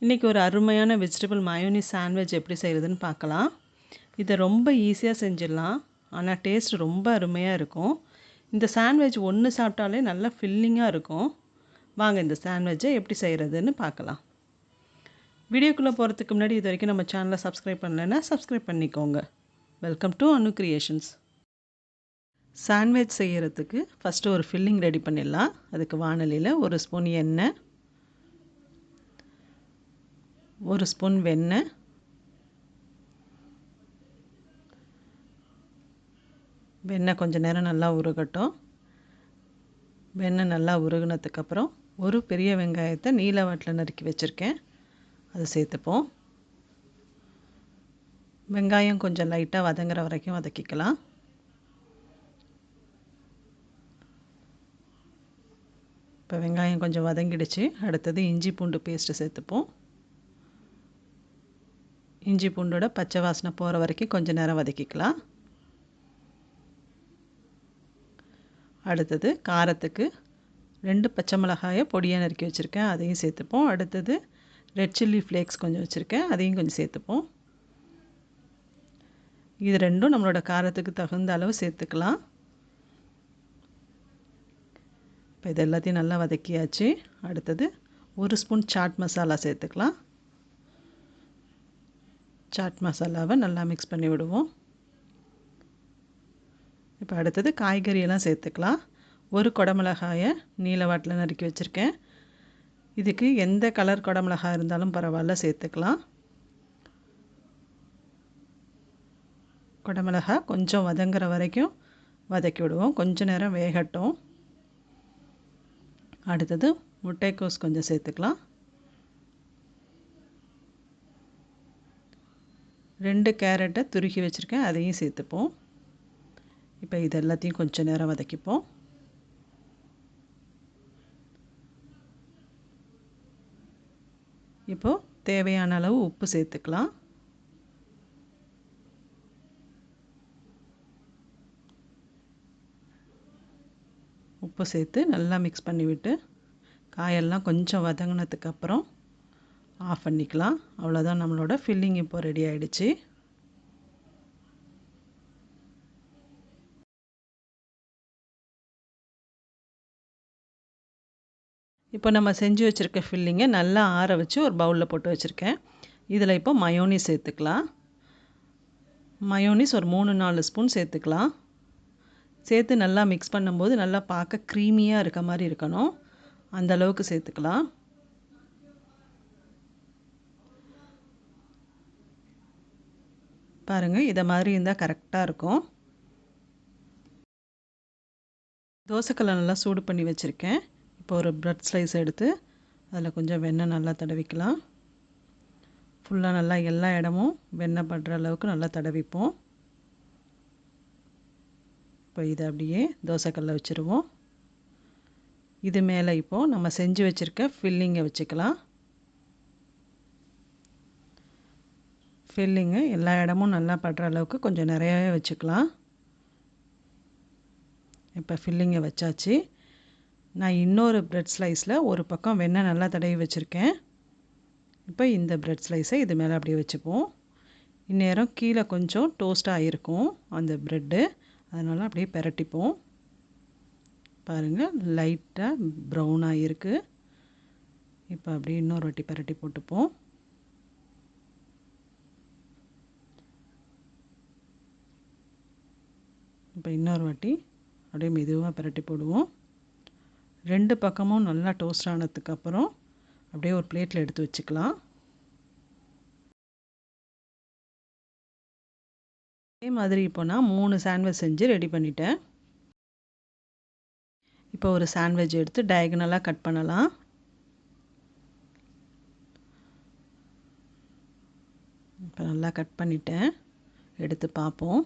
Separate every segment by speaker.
Speaker 1: இன்றைக்கி ஒரு அருமையான வெஜிடபிள் மயோனீஸ் சாண்ட்விச் எப்படி செய்கிறதுன்னு பார்க்கலாம். இதை ரொம்ப ஈஸியாக செஞ்சிடலாம், ஆனால் டேஸ்ட் ரொம்ப அருமையாக இருக்கும். இந்த சாண்ட்விச் ஒன்று சாப்பிட்டாலே நல்லா ஃபில்லிங்காக இருக்கும். வாங்க இந்த சாண்ட்விச்சை எப்படி செய்கிறதுன்னு பார்க்கலாம். வீடியோக்குள்ளே போகிறதுக்கு முன்னாடி இது வரைக்கும் நம்ம சேனலை சப்ஸ்கிரைப் பண்ணலைன்னா சப்ஸ்கிரைப் பண்ணிக்கோங்க. Welcome to Anu creations. Sandwich செய்கிறதுக்கு ஃபஸ்ட்டு ஒரு ஃபில்லிங் ரெடி பண்ணிடலாம். அதுக்கு வாணலியில் ஒரு ஸ்பூன் எண்ணெய், ஒரு ஸ்பூன் வெண்ணெய், வெண்ணெய் கொஞ்சம் நேரம் நல்லா உருகட்டும். வெண்ணெய் நல்லா உருகினதுக்கப்புறம் ஒரு பெரிய வெங்காயத்தை நீல வாட்டில் நறுக்கி வச்சுருக்கேன், அதை சேர்த்துப்போம். வெங்காயம் கொஞ்சம் லைட்டாக வதங்குற வரைக்கும் வதக்கிக்கலாம். இப்போ வெங்காயம் கொஞ்சம் வதங்கிடுச்சு. அடுத்தது இஞ்சி பூண்டு பேஸ்ட்டு சேர்த்துப்போம். இஞ்சி பூண்டோட பச்சை வாசனை போகிற வரைக்கும் கொஞ்சம் நேரம் வதக்கிக்கலாம். அடுத்தது காரத்துக்கு 2 பச்சை மிளகாயை பொடியாக நறுக்கி வச்சுருக்கேன், அதையும் சேர்த்துப்போம். அடுத்தது ரெட் சில்லி ஃப்ளேக்ஸ் கொஞ்சம் வச்சுருக்கேன், அதையும் கொஞ்சம் சேர்த்துப்போம். இது ரெண்டும் நம்மளோட காரத்துக்கு தகுந்த அளவு சேர்த்துக்கலாம். இப்போ இது எல்லாத்தையும் நல்லா வதக்கியாச்சு. அடுத்தது ஒரு ஸ்பூன் சாட் மசாலா சேர்த்துக்கலாம். சாட் மசாலாவை நல்லா மிக்ஸ் பண்ணி விடுவோம். இப்போ அடுத்தது காய்கறியெல்லாம் சேர்த்துக்கலாம். ஒரு குடமிளகாயை நீல வாட்டில் நறுக்கி வச்சுருக்கேன். இதுக்கு எந்த கலர் குடமிளகாய் இருந்தாலும் பரவாயில்ல, சேர்த்துக்கலாம். குடமிளகாய் கொஞ்சம் வதங்குற வரைக்கும் வதக்கி விடுவோம், கொஞ்சம் நேரம் வேகட்டும். அடுத்தது முட்டைக்கோஸ் கொஞ்சம் சேர்த்துக்கலாம். 2 கேரட்டை துருக்கி வச்சுருக்கேன், அதையும் சேர்த்துப்போம். இப்போ இது எல்லாத்தையும் கொஞ்சம் நேரம் வதக்கிப்போம். இப்போது தேவையான அளவு உப்பு சேர்த்துக்கலாம். உப்பு சேர்த்து நல்லா மிக்ஸ் பண்ணிவிட்டு காயெல்லாம் கொஞ்சம் வதங்கினதுக்கப்புறம் ஆஃப் பண்ணிக்கலாம். அவ்வளோதான், நம்மளோட ஃபில்லிங் இப்போ ரெடி ஆகிடுச்சு. இப்போ நம்ம செஞ்சு வச்சுருக்க ஃபில்லிங்கை நல்லா ஆற வச்சு ஒரு பவுலில் போட்டு வச்சுருக்கேன். இதில் இப்போ மயோனீஸ் சேர்த்துக்கலாம். மயோனீஸ் ஒரு 3-4 ஸ்பூன் சேர்த்துக்கலாம். சேர்த்து நல்லா மிக்ஸ் பண்ணும்போது நல்லா பார்க்க க்ரீமியாக இருக்க மாதிரி இருக்கணும், அந்த அளவுக்கு சேர்த்துக்கலாம். பாருங்கள், இதை மாதிரி இருந்தால் கரெக்டாக இருக்கும். தோசைக்கல்லை நல்லா சூடு பண்ணி வச்சுருக்கேன். இப்போ ஒரு ப்ரெட் ஸ்லைஸ் எடுத்து அதில் கொஞ்சம் வெண்ணெய் நல்லா தடவிக்கலாம். ஃபுல்லாக நல்லா எல்லா இடமும் வெண்ணெய் படுற அளவுக்கு நல்லா தடவிப்போம். இப்போ இதை அப்படியே தோசைக்கல்லை வச்சுருவோம். இது மேலே இப்போது நம்ம செஞ்சு வச்சுருக்க ஃபில்லிங்கை வச்சுக்கலாம். ஃபில்லிங்கு எல்லா இடமும் நல்லா படுற அளவுக்கு கொஞ்சம் நிறையாவே வச்சுக்கலாம். இப்போ ஃபில்லிங்கை வச்சாச்சு. நான் இன்னொரு ப்ரெட் ஸ்லைஸில் ஒரு பக்கம் வெண்ணெய் நல்லா தடவி வச்சுருக்கேன். இப்போ இந்த ப்ரெட் ஸ்லைஸை இது மேலே அப்படியே வச்சுப்போம். இந்நேரம் கீழே கொஞ்சம் டோஸ்ட்டாக இருக்கும் அந்த ப்ரெட்டு, அதனால் அப்படியே பெரட்டிப்போம். பாருங்கள், லைட்டாக ப்ரௌனாக இருக்குது. இப்போ அப்படியே இன்னொரு வாட்டி பெரட்டி போட்டுப்போம். இப்போ இன்னொரு வாட்டி அப்படியே மெதுவாக பெரட்டி போடுவோம். 2 பக்கமும் நல்லா டோஸ்ட் ஆனதுக்கப்புறம் அப்படியே ஒரு பிளேட்டில் எடுத்து வச்சுக்கலாம். அதே மாதிரி இப்போ நான் 3 சாண்ட்விச் செஞ்சு ரெடி பண்ணிட்டேன். இப்போ ஒரு சாண்ட்விச் எடுத்து டயகனலாக கட் பண்ணலாம். இப்போ நல்லா கட் பண்ணிட்டேன், எடுத்து பார்ப்போம்.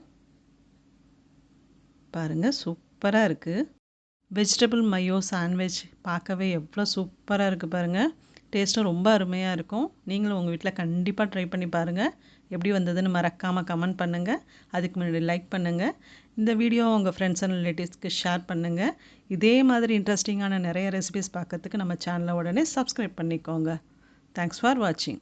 Speaker 1: பாருங்கள், சூப்பராக இருக்குது. வெஜிடபிள் மயோ சாண்ட்விச் பார்க்கவே எவ்வளோ சூப்பராக இருக்குது பாருங்கள். டேஸ்ட்டும் ரொம்ப அருமையாக இருக்கும். நீங்களும் உங்கள் வீட்டில் கண்டிப்பாக ட்ரை பண்ணி பாருங்கள். எப்படி வந்ததுன்னு மறக்காமல் கமெண்ட் பண்ணுங்கள். அதுக்கு முன்னாடி லைக் பண்ணுங்கள். இந்த வீடியோ உங்கள் ஃப்ரெண்ட்ஸ் அண்ட் ரிலேட்டிவ்ஸ்க்கு ஷேர் பண்ணுங்கள். இதே மாதிரி இன்ட்ரெஸ்டிங்கான நிறைய ரெசிபிஸ் பார்க்கறதுக்கு நம்ம சேனலை உடனே சப்ஸ்கிரைப் பண்ணிக்கோங்க. தேங்க்ஸ் ஃபார் வாட்சிங்.